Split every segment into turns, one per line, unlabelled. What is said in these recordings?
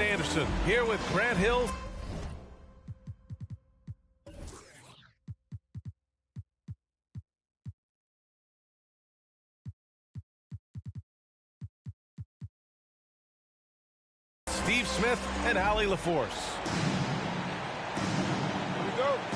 Anderson here with Grant Hill. Steve Smith and Allie LaForce.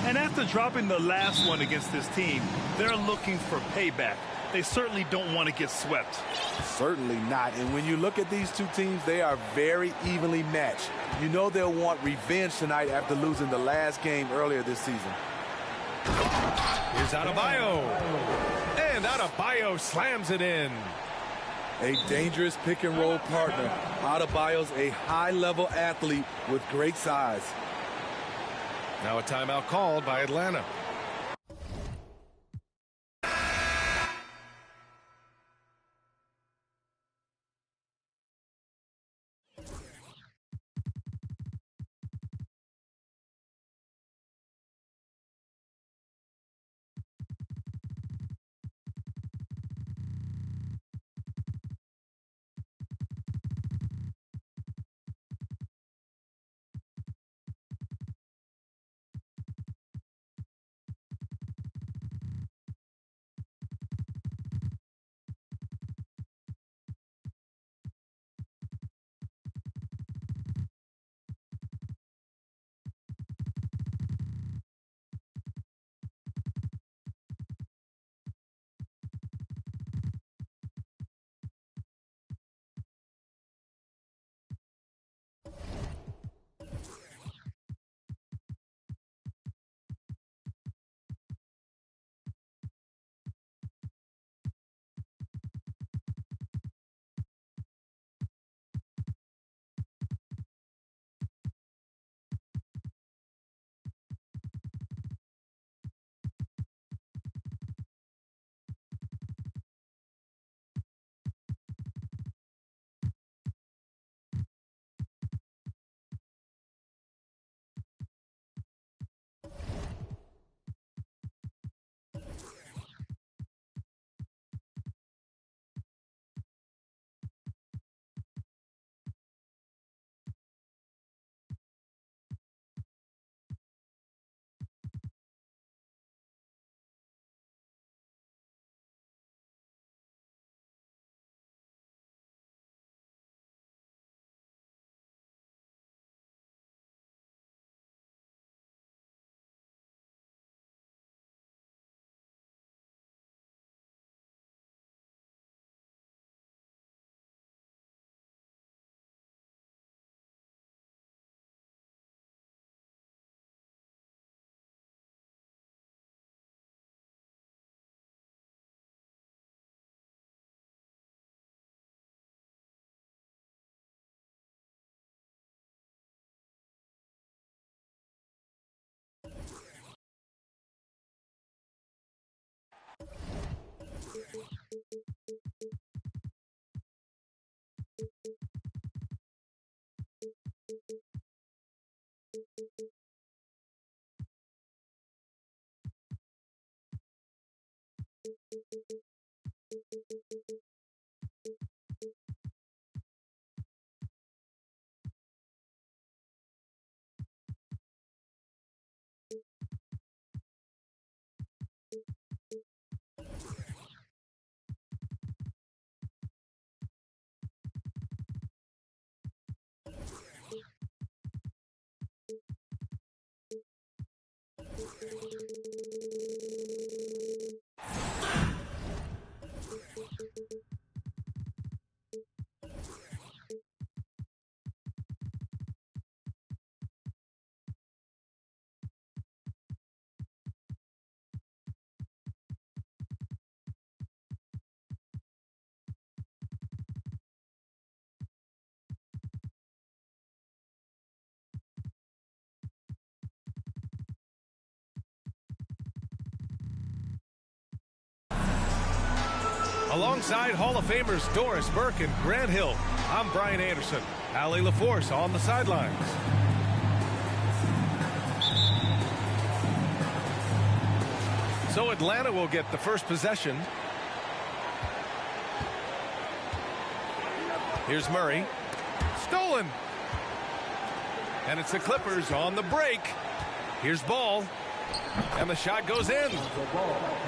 And after dropping the last one against this team, they're looking for payback. They certainly don't want to get swept.
Certainly not. And when you look at these two teams, they are very evenly matched. You know they'll want revenge tonight after losing the last game earlier this season.
Here's Adebayo. And Adebayo slams it in.
A dangerous pick-and-roll partner. Adebayo's a high-level athlete with great size.
Now a timeout called by Atlanta. Alongside Hall of Famers Doris Burke and Grant Hill, I'm Brian Anderson. Allie LaForce on the sidelines. So Atlanta will get the first possession. Here's Murray. Stolen. And it's the Clippers on the break. Here's Ball. And the shot goes in.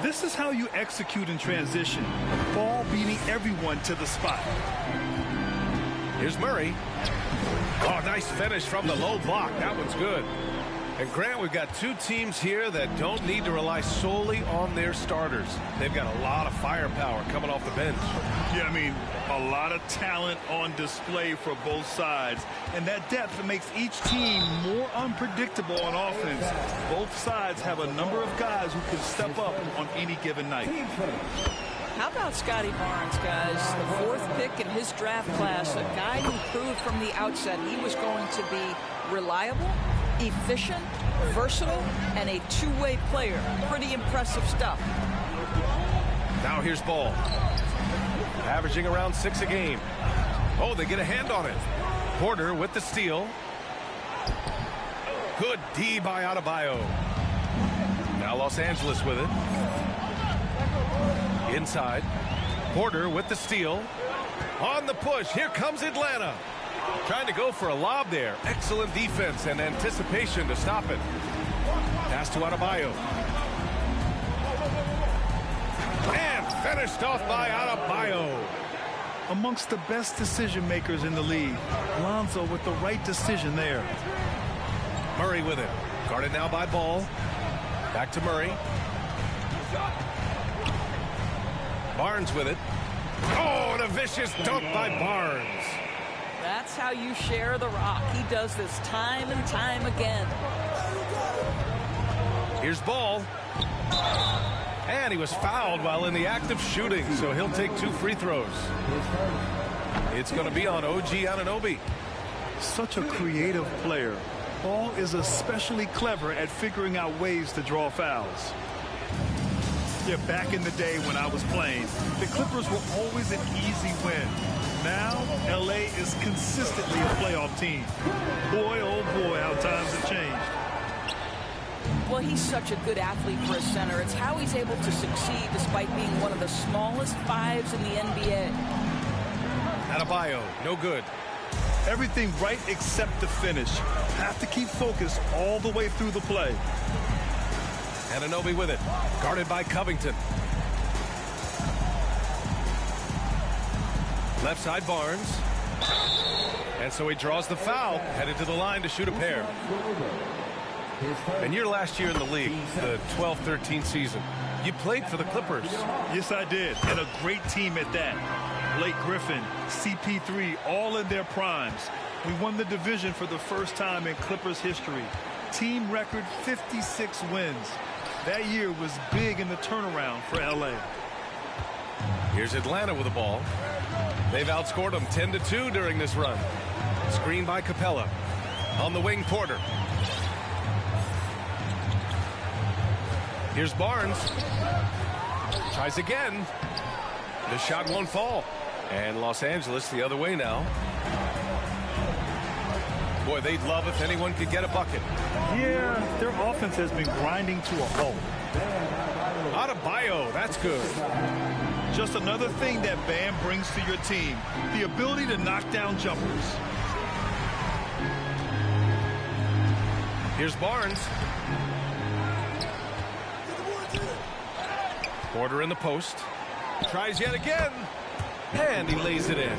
This is how you execute in transition. Ball beating everyone to the spot.
Here's Murray. Oh, nice finish from the low block. That one's good. And Grant, we've got two teams here that don't need to rely solely on their starters. They've got a lot of firepower coming off the bench.
Yeah, I mean, a lot of talent on display for both sides. And that depth makes each team more unpredictable on offense. Both sides have a number of guys who can step up on any given night.
How about Scotty Barnes, guys? The fourth pick in his draft class, a guy who proved from the outset he was going to be reliable, efficient, versatile, and a two-way player. Pretty impressive stuff.
Now here's Ball. Averaging around 6 a game. Oh, they get a hand on it. Porter with the steal. Good D by Adebayo. Now Los Angeles with it. Inside. Porter with the steal. On the push. Here comes Atlanta. Trying to go for a lob there. Excellent defense and anticipation to stop it. Pass to Adebayo. And finished off by Adebayo.
Amongst the best decision makers in the league. Lonzo with the right decision there.
Murray with it. Guarded now by Ball. Back to Murray. Barnes with it. Oh, and a vicious dunk by Barnes.
That's how you share the rock. He does this time and time again.
Here's Ball. And he was fouled while in the act of shooting, so he'll take 2 free throws. It's going to be on OG Anunoby.
Such a creative player. Ball is especially clever at figuring out ways to draw fouls. Yeah, back in the day when I was playing, the Clippers were always an easy win. Now, LA is consistently a playoff team. Boy, oh boy, how times have changed.
Well, he's such a good athlete for a center. It's how he's able to succeed despite being one of the smallest fives in the NBA.
Adebayo, no good.
Everything right except the finish. Have to keep focused all the way through the play.
Anunoby with it. Guarded by Covington. Left side Barnes. And so he draws the foul. Headed to the line to shoot a pair. And your last year in the league, the 12-13 season, you played for the Clippers.
Yes, I did. And a great team at that. Blake Griffin, CP3, all in their primes. We won the division for the first time in Clippers history. Team record 56 wins. That year was big in the turnaround for LA.
Here's Atlanta with the ball. They've outscored them 10-2 during this run. Screen by Capella. On the wing, Porter. Here's Barnes. Tries again. The shot won't fall. And Los Angeles the other way now. Boy, they'd love if anyone could get a bucket.
Yeah, their offense has been grinding to a halt.
Adebayo, that's good.
Just another thing that Bam brings to your team, the ability to knock down jumpers.
Here's Barnes. Porter in the post. Tries yet again. And he lays it in.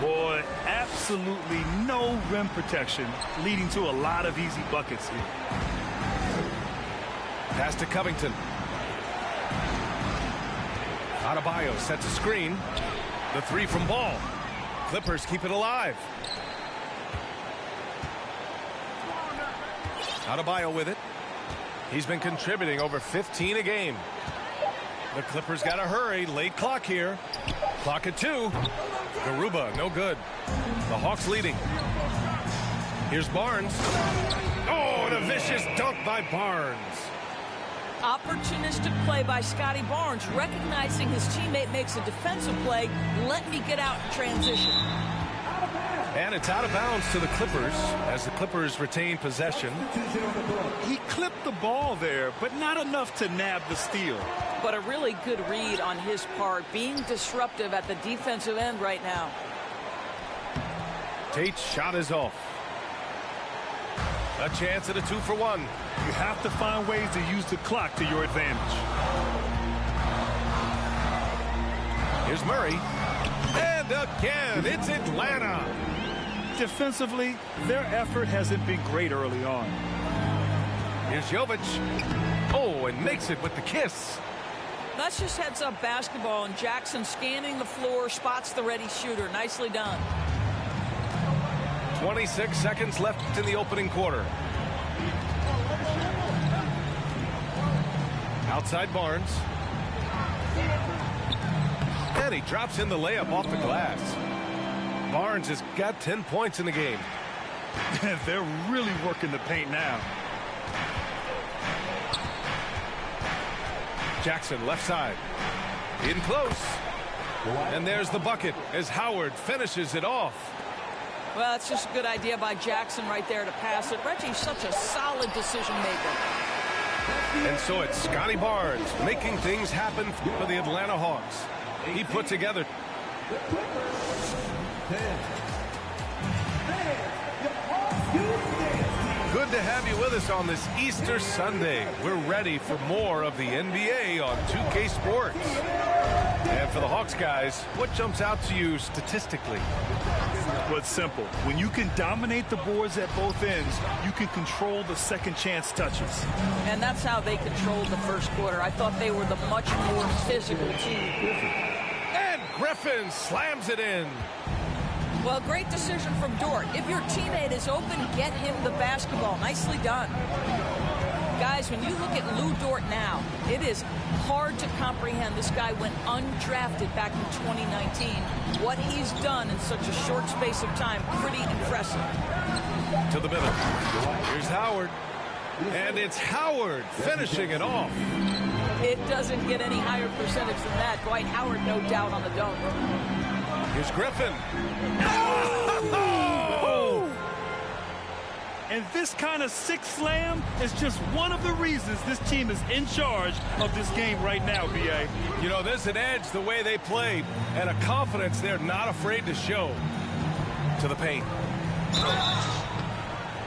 Boy, absolutely no rim protection, leading to a lot of easy buckets here.
Pass to Covington. Adebayo sets a screen. The 3 from Ball. Clippers keep it alive. Adebayo with it. He's been contributing over 15 a game. The Clippers got to hurry. Late clock here. Clock at 2. Garuba, no good. The Hawks leading. Here's Barnes. Oh, and a vicious dunk by Barnes.
Opportunistic play by Scotty Barnes, recognizing his teammate makes a defensive play. Let me get out in transition.
And it's out of bounds to the Clippers as the Clippers retain possession.
He clipped the ball there, but not enough to nab the steal.
But a really good read on his part, being disruptive at the defensive end right now.
Tate's shot is off. A chance at a 2-for-1.
You have to find ways to use the clock to your advantage.
Here's Murray. And again, it's Atlanta.
Defensively, their effort hasn't been great early on.
Here's Jovic. Oh, and makes it with the kiss.
That's just heads-up basketball, and Jackson scanning the floor, spots the ready shooter. Nicely done.
26 seconds left in the opening quarter. Outside Barnes. And he drops in the layup off the glass. Barnes has got 10 points in the game.
They're really working the paint now.
Jackson left side. In close. And there's the bucket as Howard finishes it off.
Well, it's just a good idea by Jackson right there to pass it. Reggie's such a solid decision maker.
And so it's Scotty Barnes making things happen for the Atlanta Hawks. He put together. Good to have you with us on this Easter Sunday. We're ready for more of the NBA on 2K Sports. And for the Hawks guys, what jumps out to you statistically?
Well, it's simple. When you can dominate the boards at both ends, you can control the second chance touches.
And that's how they controlled the first quarter. I thought they were the much more physical team.
And Griffin slams it in.
Well, great decision from Dort. If your teammate is open, get him the basketball. Nicely done. Guys, when you look at Lou Dort now, it is hard to comprehend. This guy went undrafted back in 2019. What he's done in such a short space of time, pretty impressive.
To the middle. Here's Howard. And it's Howard finishing it off.
It doesn't get any higher percentage than that. Dwight Howard, no doubt, on the dunk.
Here's Griffin.
Oh! And this kind of six slam is just one of the reasons this team is in charge of this game right now, B.A.
You know, there's an edge the way they play and a confidence they're not afraid to show. To the paint.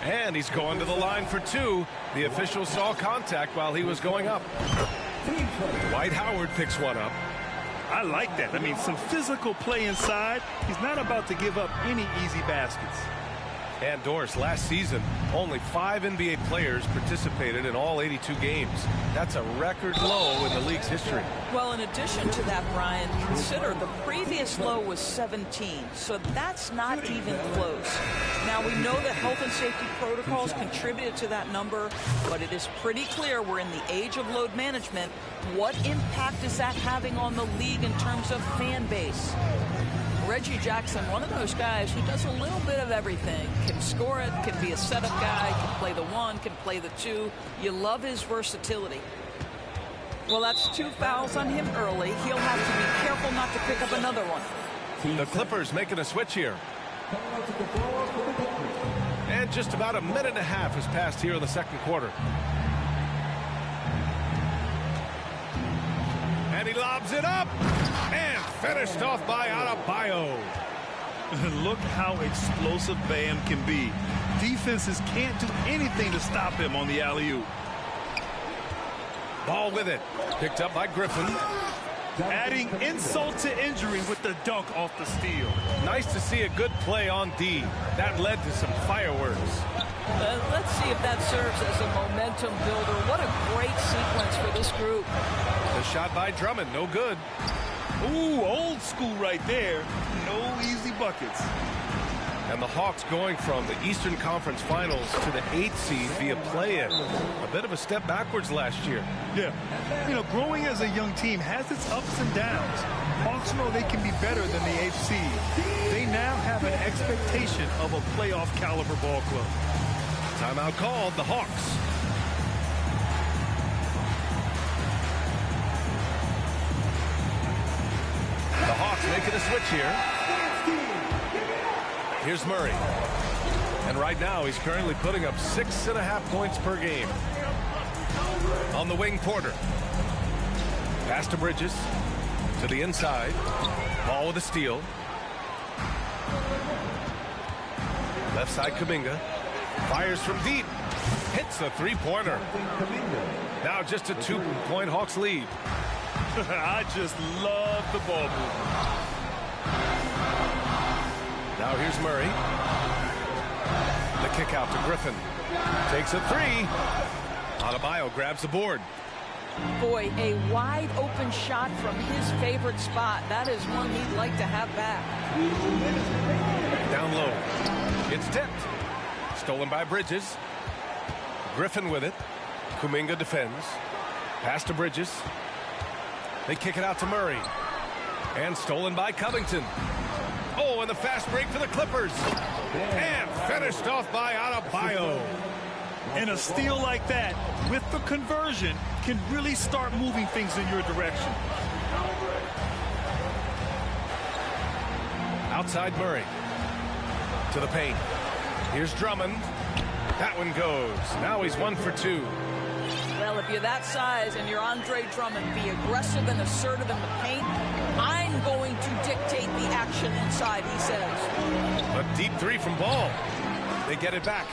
And he's going to the line for two. The official saw contact while he was going up. Dwight Howard picks one up.
I like that. I mean, some physical play inside. He's not about to give up any easy baskets.
And Doris, last season, only 5 NBA players participated in all 82 games. That's a record low in the league's history.
Well, in addition to that, Brian, consider the previous low was 17, so that's not even close. Now, we know that health and safety protocols contributed to that number, but it is pretty clear we're in the age of load management. What impact is that having on the league in terms of fan base? Reggie Jackson, one of those guys who does a little bit of everything. Can score it, can be a setup guy, can play the one, can play the two. You love his versatility. Well, that's 2 fouls on him early. He'll have to be careful not to pick up another one.
The Clippers making a switch here. And just about a minute and a half has passed here in the second quarter. And he lobs it up. And finished off by Adebayo.
Look how explosive Bam can be. Defenses can't do anything to stop him on the alley-oop.
Ball with it. Picked up by Griffin.
Adding insult to injury with the dunk off the steal.
Nice to see a good play on D. That led to some fireworks.
Let's see if that serves as a momentum builder. What a great sequence for this group.
The shot by Drummond, no good.
Ooh, old school right there. No easy buckets.
And the Hawks going from the Eastern Conference Finals to the 8th seed via play-in. A bit of a step backwards last year.
Yeah. You know, growing as a young team has its ups and downs. Hawks know they can be better than the 8th seed. They now have an expectation of a playoff caliber ball club.
Timeout called, the Hawks. The Hawks making a switch here. Here's Murray. And right now he's currently putting up 6.5 points per game. On the wing, Porter. Pass to Bridges. To the inside. Ball with a steal. Left side, Kuminga. Fires from deep. Hits the three-pointer. Now just a 2-point Hawks lead.
I just love the ball movement.
Now here's Murray. The kick out to Griffin. Takes a three. Adebayo grabs the board.
Boy, a wide open shot from his favorite spot. That is one he'd like to have back.
Down low. It's tipped. Stolen by Bridges. Griffin with it. Kuminga defends. Pass to Bridges. They kick it out to Murray. And stolen by Covington. Oh, and the fast break for the Clippers. And finished off by Adebayo.
And a steal like that, with the conversion, can really start moving things in your direction.
Outside Murray. To the paint. Here's Drummond. That one goes. Now he's 1 for 2.
Well, if you're that size and you're Andre Drummond, be aggressive and assertive in the paint. I'm going to dictate the action inside, he says.
A deep three from Ball. They get it back.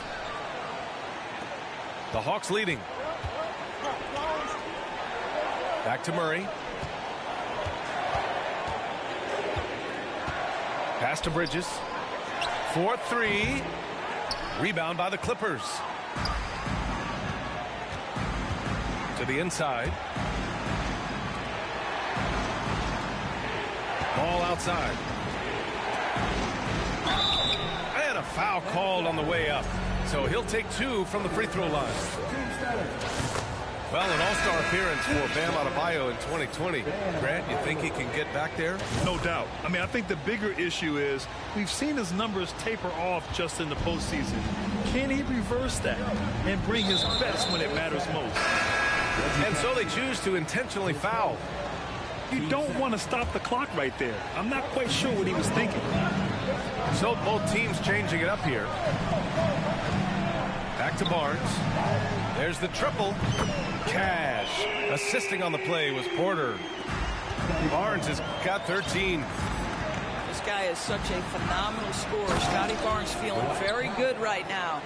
The Hawks leading. Back to Murray. Pass to Bridges. 4-3. Rebound by the Clippers. To the inside. Ball outside. And a foul called on the way up. So he'll take 2 from the free throw line. Well, an all-star appearance for Bam Adebayo in 2020. Grant, you think he can get back there?
No doubt. I mean, I think the bigger issue is we've seen his numbers taper off just in the postseason. Can he reverse that and bring his best when it matters most?
And so they choose to intentionally foul.
You don't want to stop the clock right there. I'm not quite sure what he was thinking.
So both teams changing it up here. Back to Barnes. There's the triple. Cash. Assisting on the play was Porter. Barnes has got 13.
This guy is such a phenomenal scorer. Scotty Barnes feeling very good right now.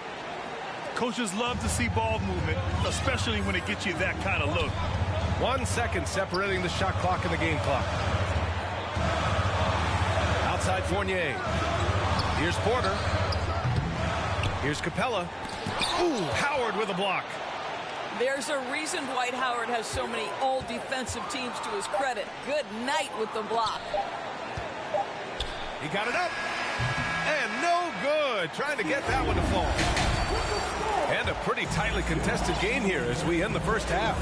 Coaches love to see ball movement, especially when it gets you that kind of look.
1 second separating the shot clock and the game clock. Outside Fournier. Here's Porter. Here's Capella. Ooh, Howard with a block.
There's a reason Dwight Howard has so many all-defensive teams to his credit. Good night with the block.
He got it up. And no good. Trying to get that one to fall. And a pretty tightly contested game here as we end the first half.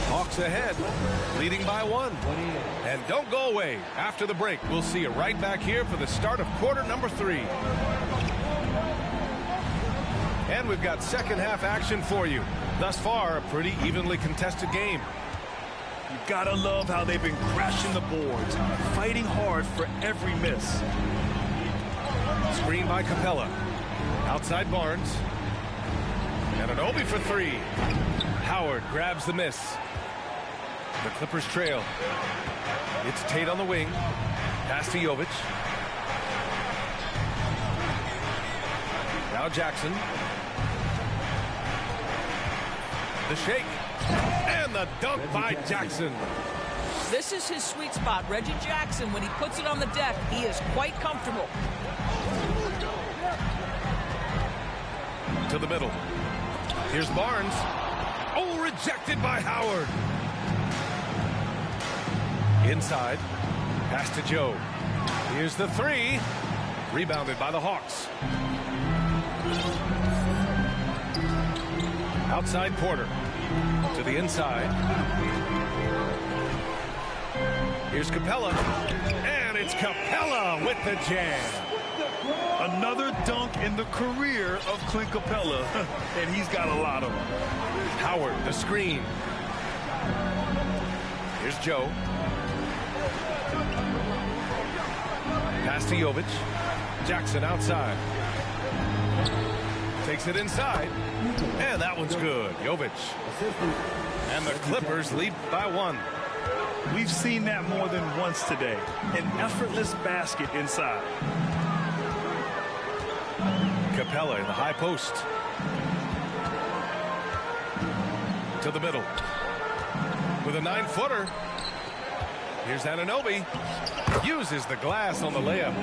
Hawks ahead, leading by 1. And don't go away. After the break, we'll see you right back here for the start of quarter number 3. And we've got second half action for you. Thus far, a pretty evenly contested game.
You gotta love how they've been crashing the boards, fighting hard for every miss.
Screen by Capella. Outside Barnes. And an Obi for 3. Howard grabs the miss. The Clippers trail. It's Tate on the wing. Pass to Jovic. Now Jackson. The shake. And the dunk by Jackson.
This is his sweet spot. Reggie Jackson, when he puts it on the deck, he is quite comfortable.
To the middle. Here's Barnes. Oh, rejected by Howard. Inside. Pass to Joe. Here's the 3. Rebounded by the Hawks. Outside Porter. To the inside. Here's Capella. And it's Capella with the jam.
Another dunk in the career of Clint Capella, and he's got a lot of them.
Howard, the screen. Here's Joe. Pass to Jovic. Jackson outside. Takes it inside. And that one's good. Jovic. And the Clippers lead by 1.
We've seen that more than once today. An effortless basket inside.
Capella in the high post. to the middle. With a 9-footer. Here's Anunoby. Uses the glass on the layup.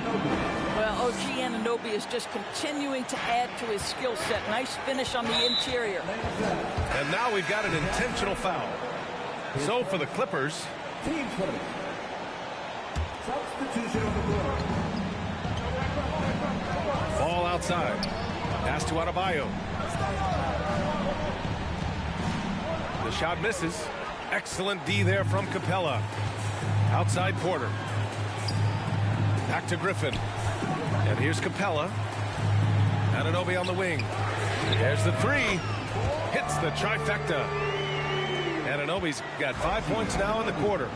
Well, OG Anunoby is just continuing to add to his skill set. Nice finish on the interior.
And now we've got an intentional foul. So for the Clippers.
Team foul. Substitution on the floor.
Ball outside. Pass to Adebayo. The shot misses. Excellent D there from Capella. Outside Porter. Back to Griffin. And here's Capella. Anunoby on the wing. There's the three. Hits the trifecta. Anunoby's got 5 points now in the quarter.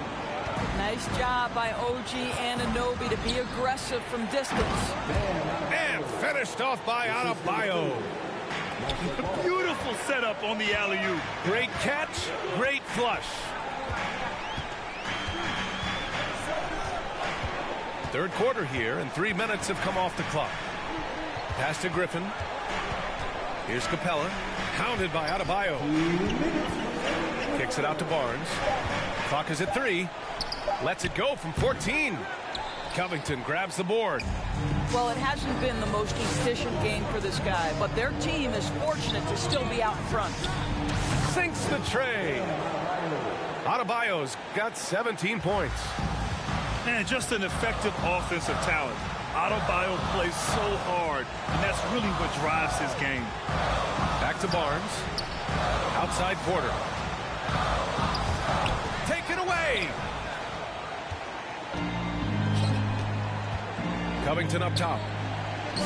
Nice job by OG Anunoby to be aggressive from distance.
And finished off by Adebayo.
Beautiful setup on the alley-oop.
Great catch, great flush. Third quarter here, and 3 minutes have come off the clock. Pass to Griffin. Here's Capella, hounded by Adebayo. Kicks it out to Barnes. Clock is at 3. Lets it go from 14. Covington grabs the board.
Well, it hasn't been the most efficient game for this guy, but their team is fortunate to still be out in front.
Sinks the tray. Adebayo's got 17 points.
And just an effective offensive talent. Adebayo plays so hard, and that's really what drives his game.
Back to Barnes. Outside Porter. Take it away. Covington up top.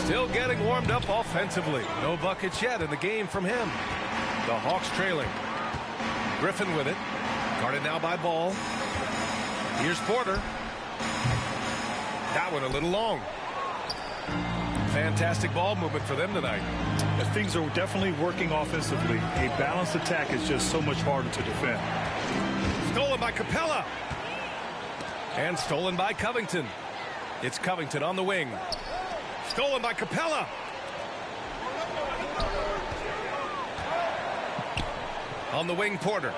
Still getting warmed up offensively. No buckets yet in the game from him. The Hawks trailing. Griffin with it. Guarded now by Ball. Here's Porter. That one a little long. Fantastic ball movement for them tonight.
As things are definitely working offensively, a balanced attack is just so much harder to defend.
Stolen by Capella. And stolen by Covington. It's Covington on the wing. Stolen by Capella. On the wing, Porter.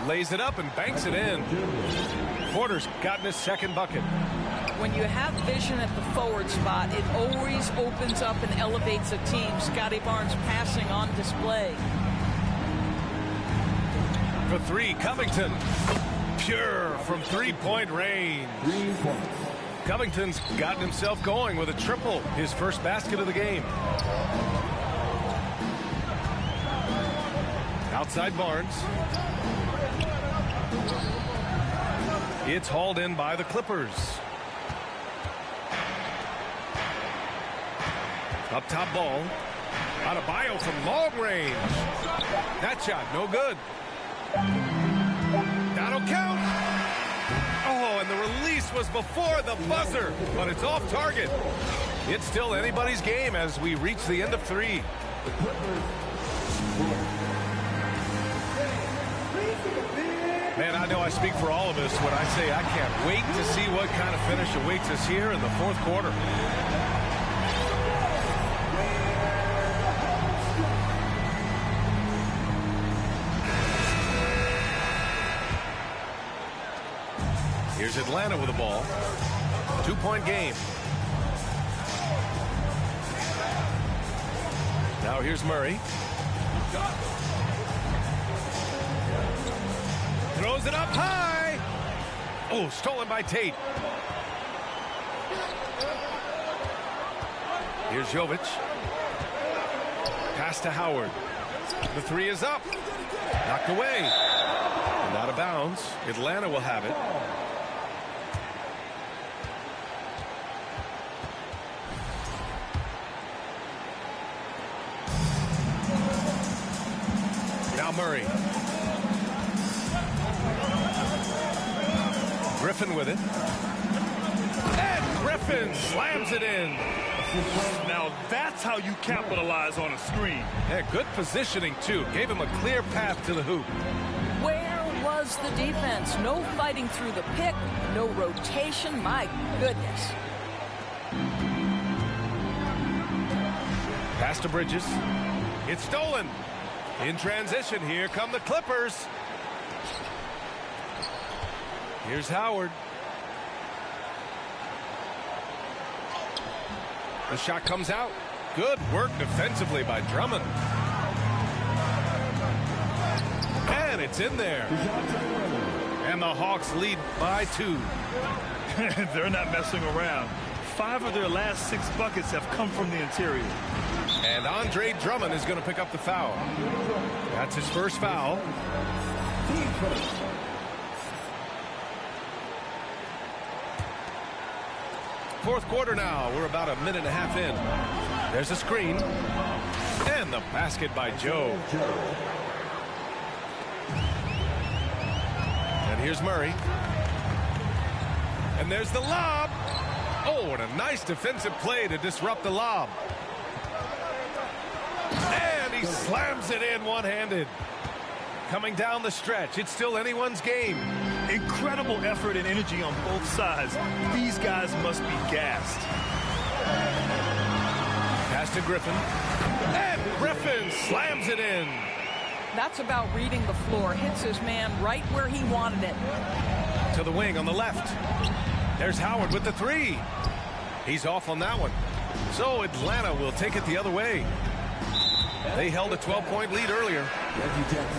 Lays it up and banks it in. Porter's gotten his second bucket.
When you have vision at the forward spot, it always opens up and elevates a team. Scotty Barnes passing on display.
For three, Covington. Pure from three-point range.
3 points.
Covington's gotten himself going with a triple, his first basket of the game. Outside Barnes. It's hauled in by the Clippers. Up top Ball. Adebayo from long range. That shot no good. That'll count. Oh, and the release was before the buzzer, but it's off target. It's still anybody's game as we reach the end of 3. Man, I know I speak for all of us when I say I can't wait to see what kind of finish awaits us here in the fourth quarter. Here's Atlanta with the ball. 2-point game. Now here's Murray. Throws it up high. Oh, stolen by Tate. Here's Jovic. Pass to Howard. The three is up. Knocked away. And out of bounds. Atlanta will have it. Now Murray. Griffin with it. And Griffin slams it in.
Now that's how you capitalize on a screen.
Yeah, good positioning, too. Gave him a clear path to the hoop.
Where was the defense? No fighting through the pick, no rotation. My goodness.
Pass to Bridges. It's stolen. In transition, here come the Clippers. Here's Howard. The shot comes out. Good work defensively by Drummond. And it's in there. And the Hawks lead by 2.
They're not messing around. 5 of their last 6 buckets have come from the interior.
And Andre Drummond is going to pick up the foul. That's his first foul. Fourth quarter now. We're about a minute and a half in. There's a screen. And the basket by Joe. And here's Murray. And there's the lob. Oh, and a nice defensive play to disrupt the lob. And he slams it in one-handed. Coming down the stretch. It's still anyone's game.
Incredible effort and energy on both sides. These guys must be gassed.
Pass to Griffin. And Griffin slams it in.
That's about reading the floor. Hits his man right where he wanted it.
To the wing on the left. There's Howard with the 3. He's off on that one. So Atlanta will take it the other way. They held a 12-point lead earlier.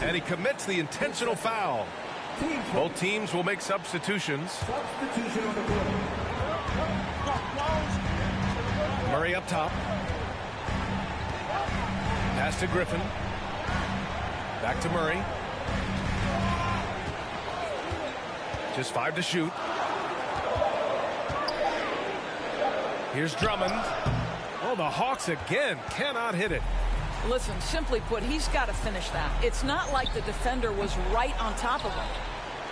And he commits the intentional foul. Both teams will make substitutions. Murray up top. Pass to Griffin. Back to Murray. Just 5 to shoot. Here's Drummond. Oh, the Hawks again cannot hit it.
Listen, simply put, he's got to finish that. It's not like the defender was right on top of him.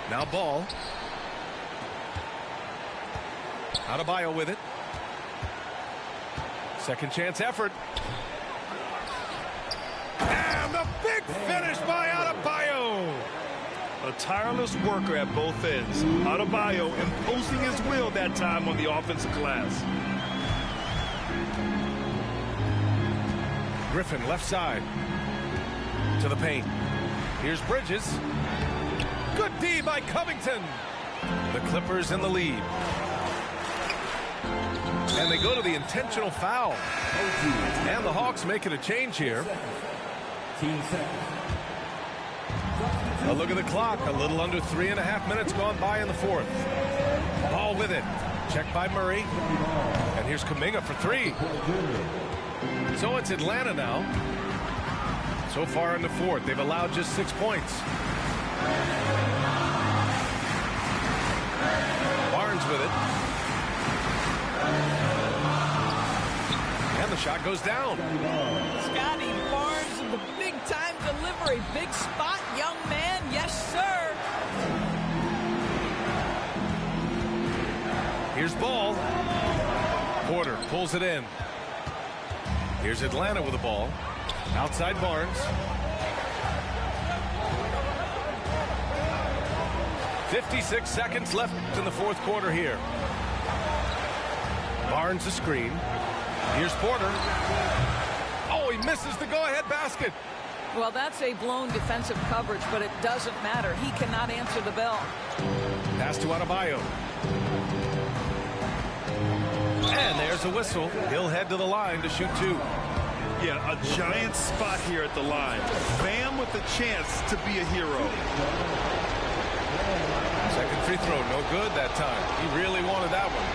Now Ball. Adebayo with it. Second chance effort. And the big finish by Adebayo.
A tireless worker at both ends. Adebayo imposing his will that time on the offensive glass.
Griffin left side. To the paint. Here's Bridges. Good D by Covington. The Clippers in the lead. And they go to the intentional foul. And the Hawks making a change here. A look at the clock. A little under 3.5 minutes gone by in the fourth. Ball with it. Checked by Murray. And here's Kuminga for 3. So it's Atlanta now. So far in the fourth, they've allowed just 6 points. Barnes with it. And the shot goes down.
Scotty Barnes in the big-time delivery. Big spot, young man. Yes, sir.
Here's Ball. Porter pulls it in. Here's Atlanta with the ball. Outside Barnes. 56 seconds left in the fourth quarter here. Barnes a screen. Here's Porter. Oh, he misses the go-ahead basket.
Well, that's a blown defensive coverage, but it doesn't matter. He cannot answer the bell.
Pass to Adebayo. And there's a whistle. He'll head to the line to shoot 2.
Yeah, a giant spot here at the line. Bam with a chance to be a hero.
Second free throw, no good that time. He really wanted that one.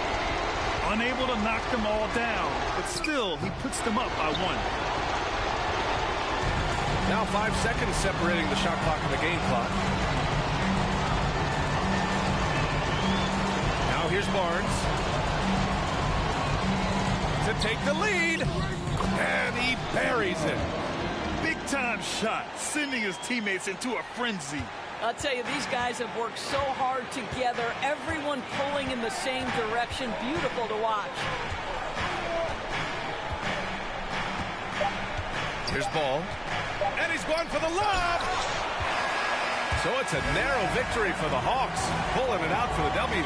Unable to knock them all down, but still, he puts them up by 1.
Now 5 seconds separating the shot clock and the game clock. Now here's Barnes. To take the lead. And he buries it.
Big-time shot, sending his teammates into a frenzy.
I'll tell you, these guys have worked so hard together. Everyone pulling in the same direction. Beautiful to watch.
Here's Ball. And he's going for the lob. So it's a narrow victory for the Hawks, pulling it out for the W.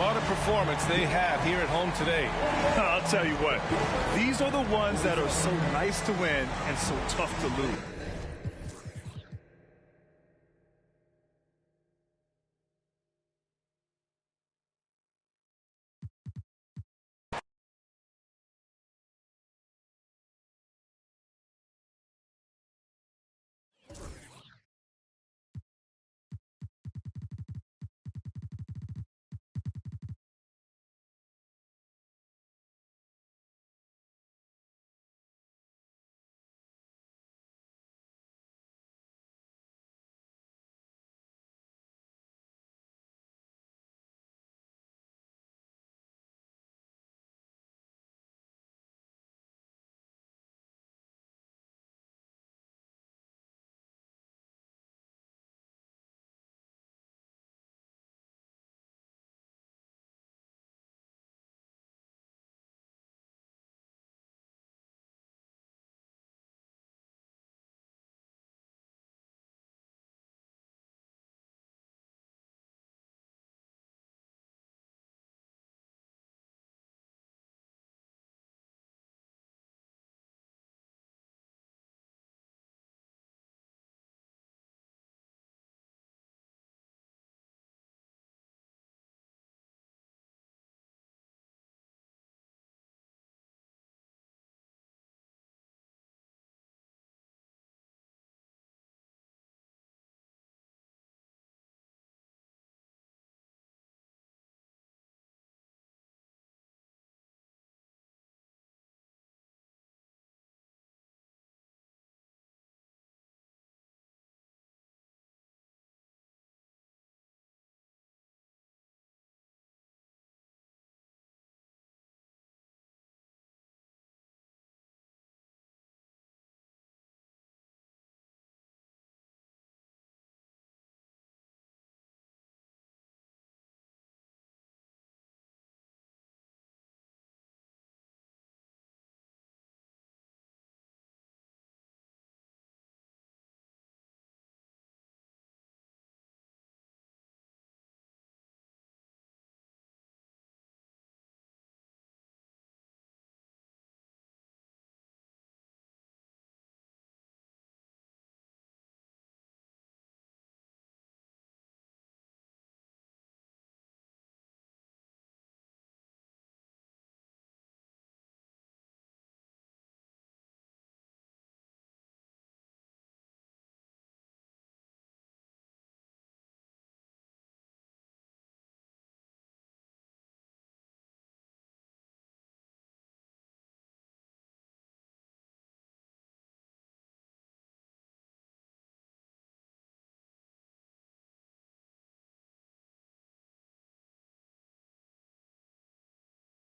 What a performance they have here at home today.
I'll tell you what, these are the ones that are so nice to win and so tough to lose.